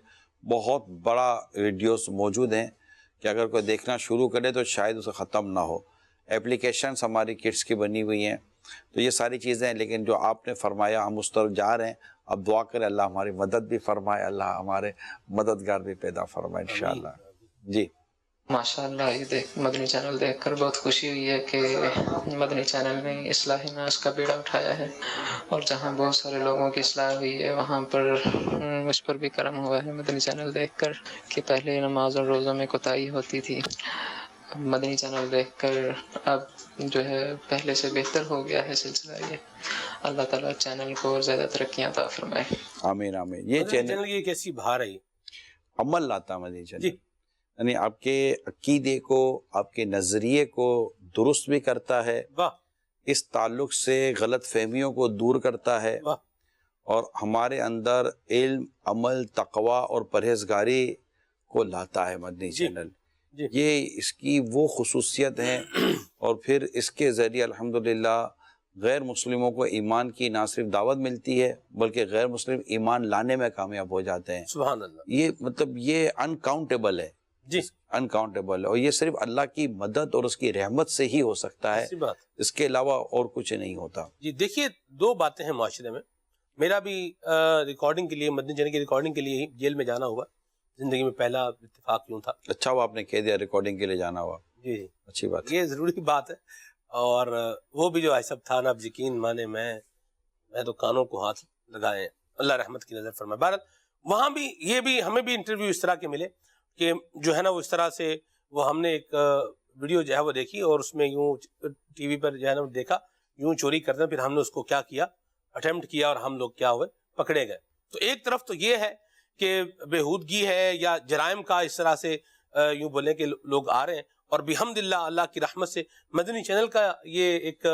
بہت بڑا ویڈیوز موجود ہیں کہ اگر کوئی دیکھنا شروع کرے تو شاید اسے ختم نہ ہو. اپلیکیشنز ہماری کڈس کی بنی ہوئی ہیں، تو یہ ساری چیزیں ہیں. لیکن جو آپ نے فرمایا ہم اس طرف جا رہے ہیں. اب دعا کریں اللہ ہماری مدد بھی فرمائے، اللہ ہمارے مددگار بھی پیدا فرمائے انشاءاللہ. جی ماشاءاللہ، یہ مدنی چینل دیکھ کر بہت خوشی ہوئی ہے کہ مدنی چینل نے اصلاحی ناس کا بیڑا اٹھایا ہے، اور جہاں بہت سارے لوگوں کی اصلاح ہوئی ہے وہاں پر مجھ پر بھی کرم ہوا ہے مدنی چینل دیکھ کر، کہ پہلے نماز اور روزوں میں کوتاہی ہوتی تھی. مدنی چینل دیکھ کر اب جو ہے پہلے سے بہتر ہو گیا ہے سلسلہ. یہ اللہ تعالیٰ چینل کو اور زیادہ ترقیاں عطا فرمائے. آمین آمین. یہ چینل کی کیسی بہار ہے، عمل لاتا مدنی چینل، یعنی آپ کے عقیدے کو، آپ کے نظریے کو درست بھی کرتا ہے، اس تعلق سے غلط فہمیوں کو دور کرتا ہے، اور ہمارے اندر علم، عمل، تقوی اور پرہیزگاری کو لاتا ہے مدنی چینل. یہ اس کی وہ خصوصیت ہے، اور پھر اس کے ذریعے الحمدللہ غیر مسلموں کو ایمان کی نہ صرف دعوت ملتی ہے بلکہ غیر مسلم ایمان لانے میں کامیاب ہو جاتے ہیں. سبحان اللہ. یہ مطلب یہ انکاؤنٹیبل ہے، جی انکاؤنٹیبل ہے، اور یہ صرف اللہ کی مدد اور اس کی رحمت سے ہی ہو سکتا ہے، اس کے علاوہ اور کچھ نہیں ہوتا. جی دیکھیے، دو باتیں ہیں معاشرے میں. میرا بھی ریکارڈنگ کے لیے، مدنی چینل کی ریکارڈنگ کے لیے ہی جیل میں جانا ہوا. زندگی میں پہلا اتفاق یوں تھا. اچھا وہ آپ نے کہہ دیا ریکارڈنگ کے لیے جانا ہوا. جی اچھی بات، یہ ضروری بات ہے. اور وہ بھی جو ایسب تھا نا، اب یقین مانے میں تو کانوں کو ہاتھ لگائے ہیں، اللہ رحمت کی نظر فرمائے. بہرحال وہاں بھی یہ بھی ہمیں بھی انٹرویو اس طرح کے ملے کہ جو ہے نا وہ اس طرح سے، وہ ہم نے ایک ویڈیو جو ہے وہ دیکھی اور اس میں یوں ٹی وی پر جو ہے نا دیکھا یوں چوری کرتے ہیں، پھر ہم نے اس کو کیا کیا، اٹیمپٹ کیا، اور ہم لوگ کیا ہوئے، پکڑے گئے. تو ایک طرف تو یہ ہے کہ بےہودگی ہے یا جرائم کا اس طرح سے یوں بولیں کہ لوگ آ رہے ہیں، اور بحمدللہ اللہ کی رحمت سے مدنی چینل کا یہ ایک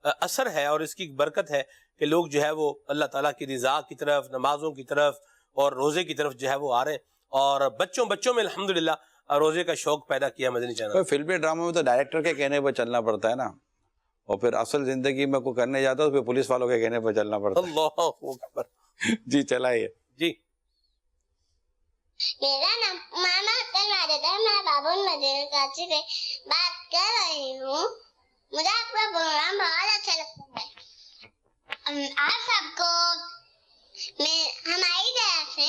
اثر ہے اور اس کی برکت ہے کہ لوگ جو ہے وہ اللہ تعالیٰ کی رضا کی طرف، نمازوں کی طرف اور روزے کی طرف جو ہے وہ آ رہے ہیں، اور بچوں میں الحمدللہ روزے کا شوق پیدا کیا مدنی چینل. فلمی ڈراموں میں تو ڈائریکٹر کے کہنے پر چلنا پڑتا ہے نا، اور پھر اصل زندگی میں کوئی کرنے جاتا ہے تو پھر پولیس والوں کے کہنے پہ چلنا پڑتا اللہ اکبر. جی چلائیے. جی میرا نام ماما عبد المجید ہے. میں بابل مدینہ کراچی سے بات کر رہی ہوں. مجھے آپ کا پروگرام بہت اچھا لگتا ہے. آپ سب کو ہماری طرف سے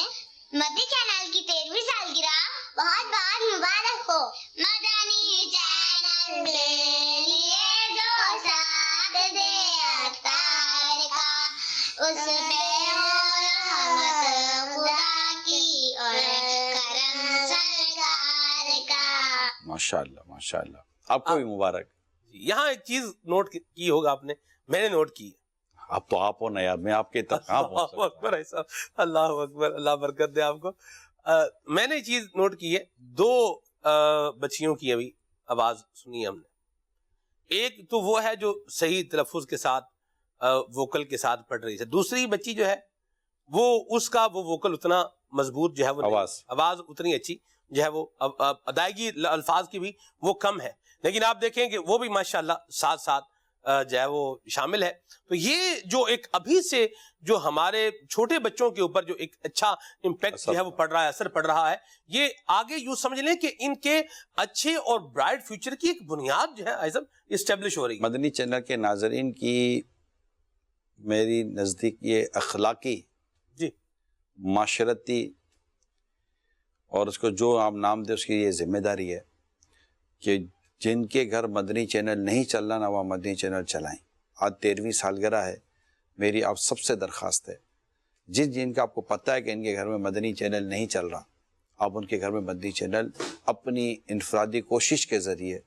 مدنی چینل کی 13ویں سالگرہ بہت بہت مبارک ہو. مدنی چینل کے لیے جو ساتھ دے اتار کا اس پہ ہو رحمت خدا کی اور کرم سرکار کا. ماشاءاللہ ماشاءاللہ. آپ کو بھی مبارک. یہاں ایک چیز نوٹ کی ہوگا آپ نے, میں نے نوٹ کی ہے. اب تو آپ ہو نا یار, میں آپ کے تک کہاں پہنچ سکتا ہوں. اکبر ایسا, اللہ اکبر, اللہ برکت دے آپ کو. میں نے چیز نوٹ کی ہے, 2 بچیوں کی ابھی آواز سنی ہے ہم نے. ایک تو وہ ہے جو صحیح تلفظ کے ساتھ ووکل کے ساتھ پڑھ رہی ہے. دوسری بچی جو ہے وہ اس کا وہ ووکل اتنا مضبوط جو ہے, وہ آواز اتنی اچھی جو ہے, وہ ادائیگی الفاظ کی بھی وہ کم ہے, لیکن آپ دیکھیں کہ وہ بھی ماشاءاللہ ساتھ ساتھ جو ہے وہ شامل ہے. تو یہ جو ایک ابھی سے جو ہمارے چھوٹے بچوں کے اوپر جو ایک اچھا امپیکٹ جو ہے وہ پڑ رہا ہے, اثر پڑ رہا ہے, یہ آگے یوں سمجھ لیں کہ ان کے اچھے اور برائٹ فیوچر کی ایک بنیاد جو ہے ایسا اسٹیبلش ہو رہی ہے. مدنی چینل کے ناظرین کی میری نزدیک یہ اخلاقی, جی معاشرتی اور اس کو جو آپ نام دے اس کی یہ ذمہ داری ہے کہ جن کے گھر مدنی چینل نہیں چل رہا نا وہ مدنی چینل چلائیں. آج 13ویں سالگرہ ہے. میری آپ سب سے درخواست ہے, جن کا آپ کو پتہ ہے کہ ان کے گھر میں مدنی چینل نہیں چل رہا, آپ ان کے گھر میں مدنی چینل اپنی انفرادی کوشش کے ذریعے,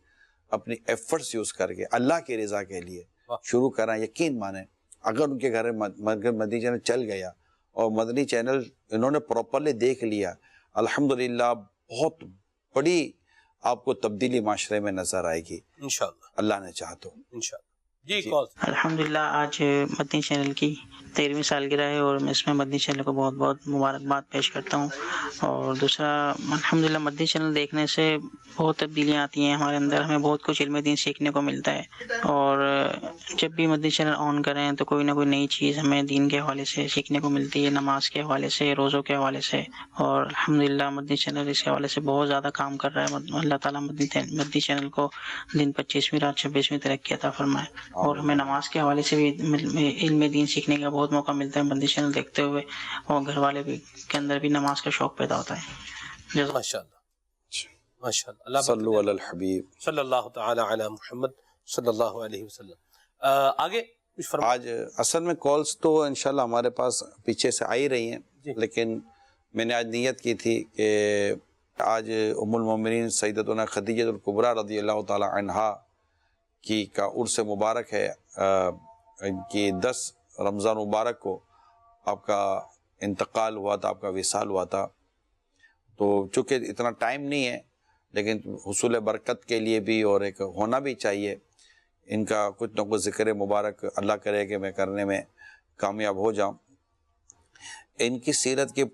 اپنی ایفرٹس یوز کر کے اللہ کی رضا کے لیے شروع کرائیں. یقین مانیں اگر ان کے گھر میں مدنی چینل چل گیا اور مدنی چینل انہوں نے پراپرلی دیکھ لیا, الحمدللہ بہت بڑی آپ کو تبدیلی معاشرے میں نظر آئے گی انشاءاللہ, اللہ نے چاہا تو. انشاءاللہ. جی کال. الحمدللہ آج مدنی چینل کی 13ویں سالگرہ ہے اور میں اس میں مدنی چینل کو بہت بہت مبارکباد پیش کرتا ہوں. اور دوسرا الحمدللہ مدنی چینل دیکھنے سے بہت تبدیلیاں آتی ہیں ہمارے اندر, ہمیں بہت کچھ علم دین سیکھنے کو ملتا ہے. اور جب بھی مدنی چینل آن کریں تو کوئی نہ کوئی نئی چیز ہمیں دین کے حوالے سے سیکھنے کو ملتی ہے, نماز کے حوالے سے, روزوں کے حوالے سے. اور الحمدللہ مدنی چینل اس کے حوالے سے بہت زیادہ کام کر رہا ہے. اللہ تعالیٰ مدنی چینل کو دن 25ویں رات 26ویں ترقی عطا فرمائے. اور ہمیں نماز کے حوالے سے بھی علم دین سیکھنے کا بہت موقع ملتا ہے مدنی چینل دیکھتے ہوئے, اور گھر والے بھی کے اندر بھی نماز کا شوق پیدا ہوتا ہے. ماشاءاللہ ماشاءاللہ. اللہ صلو علی الحبیب صلی اللہ تعالی علی محمد صلی اللہ علیہ وسلم. آگے کچھ فرمائیں. آج اصل میں کالز تو انشاءاللہ ہمارے پاس پیچھے سے آئی رہی ہیں, لیکن میں نے آج نیت کی تھی کہ آج ام المومنین سیدتنا خدیجہ الکبریٰ رضی اللہ تعالی عنہا کی کا عرس مبارک ہے. ان کی 10 رمضان مبارک کو آپ کا انتقال ہوا تھا, آپ کا وصال ہوا تھا. تو چونکہ اتنا ٹائم نہیں ہے, لیکن حصول برکت کے لیے بھی اور ایک ہونا بھی چاہیے, ان کا کچھ نہ کچھ ذکر مبارک اللہ کرے کہ میں کرنے میں کامیاب ہو جاؤں. ان کی سیرت کے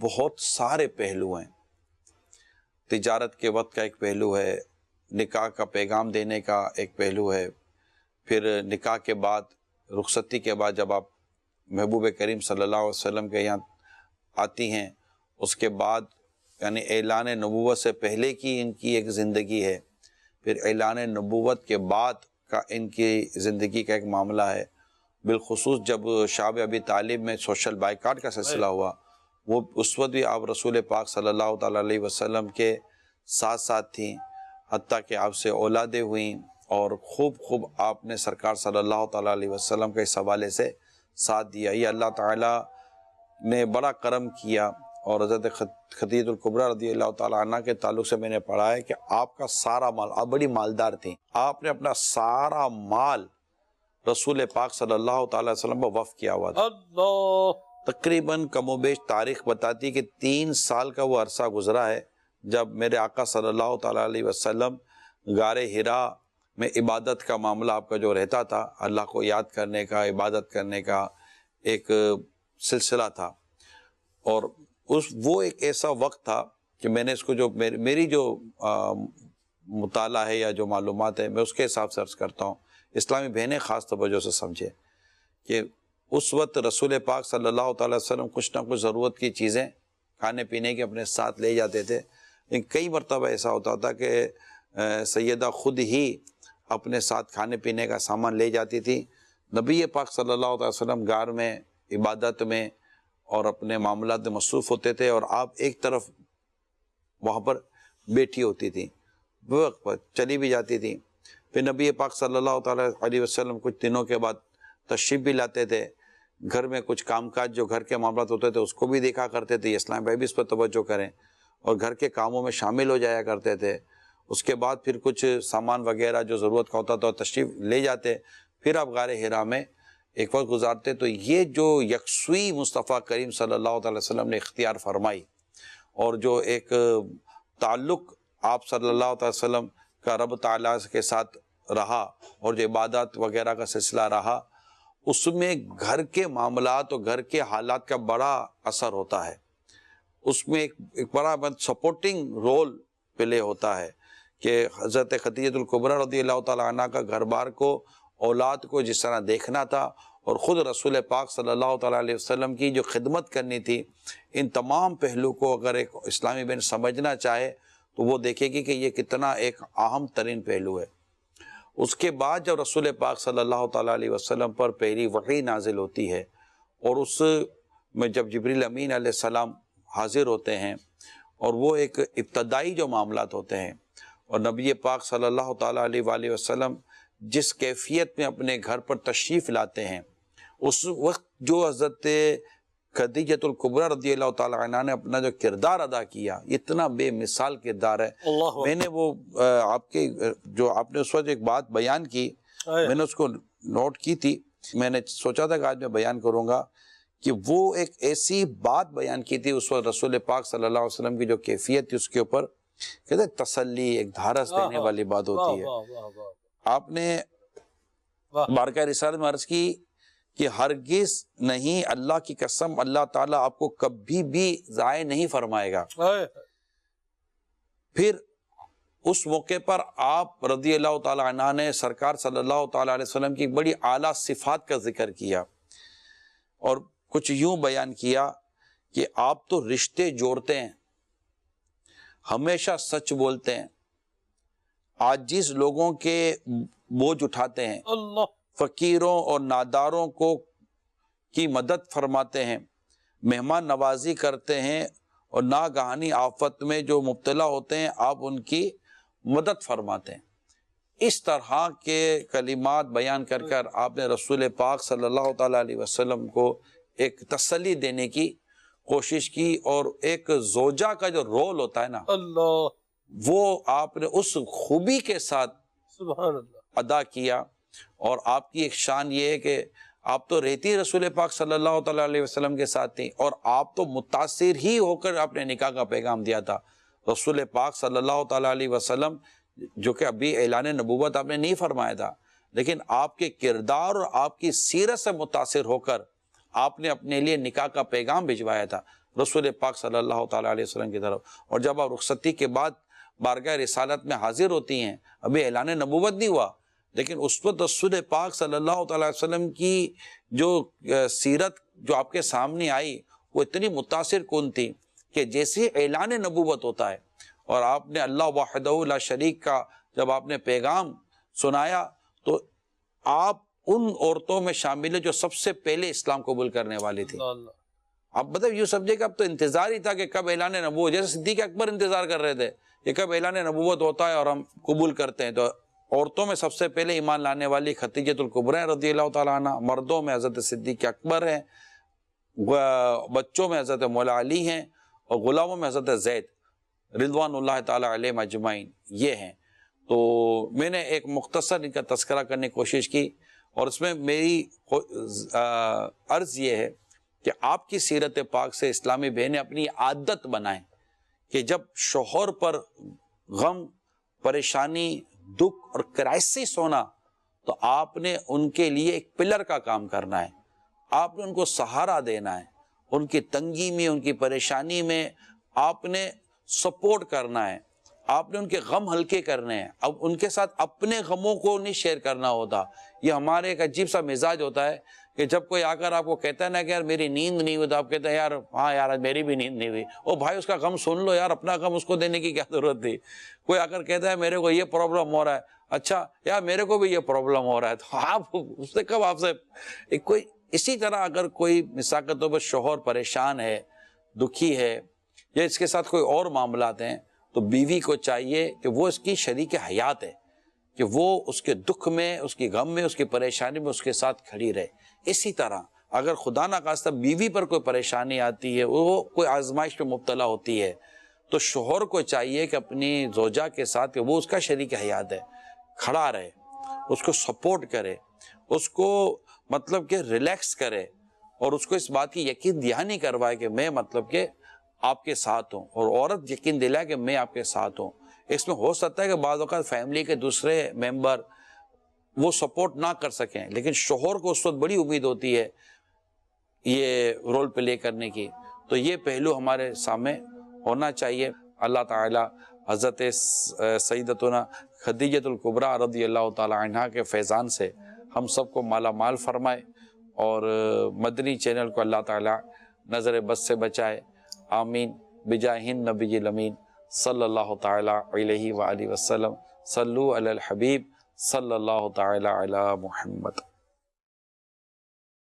بہت سارے پہلو ہیں. تجارت کے وقت کا ایک پہلو ہے, نکاح کا پیغام دینے کا ایک پہلو ہے, پھر نکاح کے بعد رخصتی کے بعد جب آپ محبوب کریم صلی اللہ علیہ وسلم کے یہاں آتی ہیں, اس کے بعد یعنی اعلان نبوت سے پہلے کی ان کی ایک زندگی ہے, پھر اعلان نبوت کے بعد کا ان کی زندگی کا ایک معاملہ ہے. بالخصوص جب شعب ابی طالب میں سوشل بائیکاٹ کا سلسلہ ہوا, وہ اس وقت بھی آپ رسول پاک صلی اللہ تعالیٰ علیہ وسلم کے ساتھ ساتھ تھیں, حتیٰ کہ آپ سے اولادیں ہوئیں, اور خوب آپ نے سرکار صلی اللہ تعالیٰ علیہ وسلم کے اس حوالے سے ساتھ دیا. یہ اللہ تعالیٰ نے بڑا کرم کیا. اور حضرت خدیجہ الکبریٰ رضی اللہ تعالیٰ عنہ کے تعلق سے میں نے پڑھا ہے کہ آپ کا سارا مال, آپ بڑی مالدار تھیں, آپ نے اپنا سارا مال رسول پاک صلی اللہ تعالیٰ علیہ وسلم پر وقف کیا ہوا تھا. تقریباً کم و بیش تاریخ بتاتی کہ 3 سال کا وہ عرصہ گزرا ہے جب میرے آقا صلی اللہ تعالیٰ علیہ وسلم غار حرا میں عبادت کا معاملہ آپ کا جو رہتا تھا, اللہ کو یاد کرنے کا, عبادت کرنے کا ایک سلسلہ تھا. اور وہ ایک ایسا وقت تھا کہ میں نے اس کو جو میری جو مطالعہ ہے یا جو معلومات ہے میں اس کے حساب سے عرض کرتا ہوں. اسلامی بہنیں خاص توجہ سے سمجھیں کہ اس وقت رسول پاک صلی اللہ تعالی وسلم کچھ نہ کچھ ضرورت کی چیزیں کھانے پینے کے اپنے ساتھ لے جاتے تھے، لیکن کئی مرتبہ ایسا ہوتا تھا کہ سیدہ خود ہی اپنے ساتھ کھانے پینے کا سامان لے جاتی تھی۔ نبی پاک صلی اللہ علیہ وسلم گھر میں عبادت میں اور اپنے معاملات میں مصروف ہوتے تھے، اور آپ ایک طرف وہاں پر بیٹھی ہوتی تھی، وہ وقت پر چلی بھی جاتی تھی۔ پھر نبی پاک صلی اللہ تعالیٰ علیہ وسلم کچھ دنوں کے بعد تشریف بھی لاتے تھے، گھر میں کچھ کام کاج جو گھر کے معاملات ہوتے تھے اس کو بھی دیکھا کرتے تھے، اسلام بھائی بھی اس پر توجہ کریں، اور گھر کے کاموں میں شامل ہو جایا کرتے تھے۔ اس کے بعد پھر کچھ سامان وغیرہ جو ضرورت کا ہوتا تھا تشریف لے جاتے، پھر آپ غار حرا میں ایک وقت گزارتے۔ تو یہ جو یکسوئی مصطفیٰ کریم صلی اللہ علیہ وسلم نے اختیار فرمائی، اور جو ایک تعلق آپ صلی اللہ علیہ وسلم کا رب تعالیٰ کے ساتھ رہا، اور جو عبادات وغیرہ کا سلسلہ رہا، اس میں گھر کے معاملات اور گھر کے حالات کا بڑا اثر ہوتا ہے۔ اس میں ایک بڑا سپورٹنگ رول پلے ہوتا ہے کہ حضرت خدیجہ الکبریٰ رضی اللہ تعالیٰ عنہ کا گھر بار کو، اولاد کو جس طرح دیکھنا تھا، اور خود رسول پاک صلی اللہ تعالیٰ علیہ وسلم کی جو خدمت کرنی تھی، ان تمام پہلو کو اگر ایک اسلامی بہن سمجھنا چاہے تو وہ دیکھے گی کہ یہ کتنا ایک اہم ترین پہلو ہے۔ اس کے بعد جب رسول پاک صلی اللہ تعالیٰ علیہ وسلم پر پہلی وحی نازل ہوتی ہے، اور اس میں جب جبریل امین علیہ السلام حاضر ہوتے ہیں، اور وہ ایک ابتدائی جو معاملات ہوتے ہیں، اور نبی پاک صلی اللہ تعالیٰ علیہ وآلہ وسلم جس کیفیت میں اپنے گھر پر تشریف لاتے ہیں، اس وقت جو حضرت خدیجہ الکبریٰ رضی اللہ تعالیٰ عنہ نے اپنا جو کردار ادا کیا، اتنا بے مثال کردار ہے۔ میں نے وہ آپ کے جو آپ نے اس وقت ایک بات بیان کی، میں نے اس کو نوٹ کی تھی، میں نے سوچا تھا کہ آج میں بیان کروں گا، کہ وہ ایک ایسی بات بیان کی تھی اس وقت رسول پاک صلی اللہ علیہ وسلم کی جو کیفیت تھی، اس کے اوپر کہتے ہیں تسلی، ایک دھارس دینے والی بات ہوتی ہے۔ آپ نے بارگاہ رسالت میں عرض کی کہ ہرگز نہیں، اللہ کی قسم، اللہ تعالیٰ آپ کو کبھی بھی ضائع نہیں فرمائے گا۔ پھر اس موقع پر آپ رضی اللہ تعالیٰ عنہ نے سرکار صلی اللہ تعالیٰ علیہ وسلم کی بڑی اعلیٰ صفات کا ذکر کیا، اور کچھ یوں بیان کیا کہ آپ تو رشتے جوڑتے ہیں، ہمیشہ سچ بولتے ہیں، عاجز لوگوں کے بوجھ اٹھاتے ہیں، فقیروں اور ناداروں کی مدد فرماتے ہیں، مہمان نوازی کرتے ہیں، اور ناگہانی آفت میں جو مبتلا ہوتے ہیں آپ ان کی مدد فرماتے ہیں۔ اس طرح کے کلمات بیان کر کر آپ نے رسول پاک صلی اللہ تعالیٰ علیہ وسلم کو ایک تسلی دینے کی کوشش کی، اور ایک زوجہ کا جو رول ہوتا ہے نا، وہ آپ نے اس خوبی کے ساتھ سبحان اللہ ادا کیا۔ اور آپ کی ایک شان یہ ہے کہ آپ تو رہتی رسول پاک صلی اللہ تعالیٰ علیہ وسلم کے ساتھ تھی، اور آپ تو متاثر ہی ہو کر آپ نے نکاح کا پیغام دیا تھا۔ رسول پاک صلی اللہ تعالیٰ علیہ وسلم جو کہ ابھی اعلان نبوت آپ نے نہیں فرمایا تھا، لیکن آپ کے کردار اور آپ کی سیرت سے متاثر ہو کر آپ نے اپنے لیے نکاح کا پیغام بھجوایا تھا رسول پاک صلی اللہ تعالیٰ علیہ وسلم کی طرف۔ اور جب آپ رخصتی کے بعد بارگاہ رسالت میں حاضر ہوتی ہیں، ابھی اعلان نبوت نہیں ہوا، لیکن اس وقت رسول پاک صلی اللہ تعالیٰ علیہ وسلم کی جو سیرت جو آپ کے سامنے آئی، وہ اتنی متاثر کن تھی کہ جیسے اعلان نبوت ہوتا ہے، اور آپ نے اللہ وحدہ لا شریک کا جب آپ نے پیغام سنایا، تو آپ ان عورتوں میں شامل ہے جو سب سے پہلے اسلام قبول کرنے والی تھی۔ اب مطلب یوں سمجھے کہ اب تو انتظار ہی تھا کہ کب اعلان نبوت، جیسے صدیق اکبر انتظار کر رہے تھے کہ کب اعلان نبوت ہوتا ہے اور ہم قبول کرتے ہیں۔ تو عورتوں میں سب سے پہلے ایمان لانے والی خدیجہ الکبریٰ رضی اللہ تعالیٰ عنہ، مردوں میں حضرت صدیق اکبر ہیں، بچوں میں حضرت مولا علی ہیں، اور غلاموں میں حضرت زید رضوان اللہ تعالیٰ علیہ مجمعین یہ ہیں۔ تو میں نے ایک مختصر ان کا تذکرہ کرنے کی کوشش کی، اور اس میں میری عرض یہ ہے کہ آپ کی سیرت پاک سے اسلامی بہنیں اپنی عادت بنائیں کہ جب شوہر پر غم، پریشانی، دکھ اور کرائسس ہونا، تو آپ نے ان کے لیے ایک پلر کا کام کرنا ہے، آپ نے ان کو سہارا دینا ہے، ان کی تنگی میں، ان کی پریشانی میں آپ نے سپورٹ کرنا ہے، آپ نے ان کے غم ہلکے کرنے ہیں. اب ان کے ساتھ اپنے غموں کو نہیں شیئر کرنا ہوتا. یہ ہمارے ایک عجیب سا مزاج ہوتا ہے کہ جب کوئی آ کر آپ کو کہتا ہے نا کہ یار میری نیند نہیں ہوئی، تو آپ کہتے ہیں یار ہاں یار میری بھی نیند نہیں ہوئی. او بھائی اس کا غم سن لو یار، اپنا غم اس کو دینے کی کیا ضرورت تھی. کوئی آ کر کہتا ہے میرے کو یہ پرابلم ہو رہا ہے، اچھا یار میرے کو بھی یہ پرابلم ہو رہا ہے، تو آپ اس سے کب آپ سے کوئی. اسی طرح اگر کوئی مثال کے طور پر شوہر پریشان ہے، دکھی ہے، یا اس کے ساتھ کوئی اور معاملات ہیں، تو بیوی کو چاہیے کہ وہ اس کی شریک حیات ہے، کہ وہ اس کے دکھ میں، اس کی غم میں، اس کی پریشانی میں اس کے ساتھ کھڑی رہے. اسی طرح اگر خدا نہ خواستہ بیوی پر کوئی پریشانی آتی ہے، وہ کوئی آزمائش میں مبتلا ہوتی ہے، تو شوہر کو چاہیے کہ اپنی زوجہ کے ساتھ، کہ وہ اس کا شریک حیات ہے، کھڑا رہے، اس کو سپورٹ کرے، اس کو مطلب کہ ریلیکس کرے، اور اس کو اس بات کی یقین دہانی کروائے کہ میں مطلب کہ آپ کے ساتھ ہوں، اور عورت یقین دلائے کہ میں آپ کے ساتھ ہوں. اس میں ہو سکتا ہے کہ بعض اوقات فیملی کے دوسرے ممبر وہ سپورٹ نہ کر سکیں، لیکن شوہر کو اس وقت بڑی امید ہوتی ہے یہ رول پلے کرنے کی. تو یہ پہلو ہمارے سامنے ہونا چاہیے. اللہ تعالی حضرت سیدتنا خدیجۃ الکبریٰ رضی اللہ تعالی عنہا کے فیضان سے ہم سب کو مالا مال فرمائے، اور مدنی چینل کو اللہ تعالی نظر بد سے بچائے. آمین بجاہ النبی الامین صلی اللہ تعالی علیہ وآلہ وسلم. صلو علی الحبیب صلی اللہ تعالی علی محمد.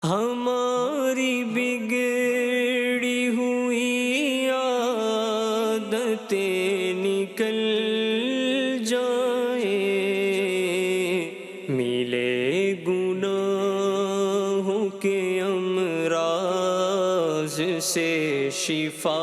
ہماری بگڑی ہوئی عادتیں نکل جائیں، ملے گناہوں کے امراض سے شفا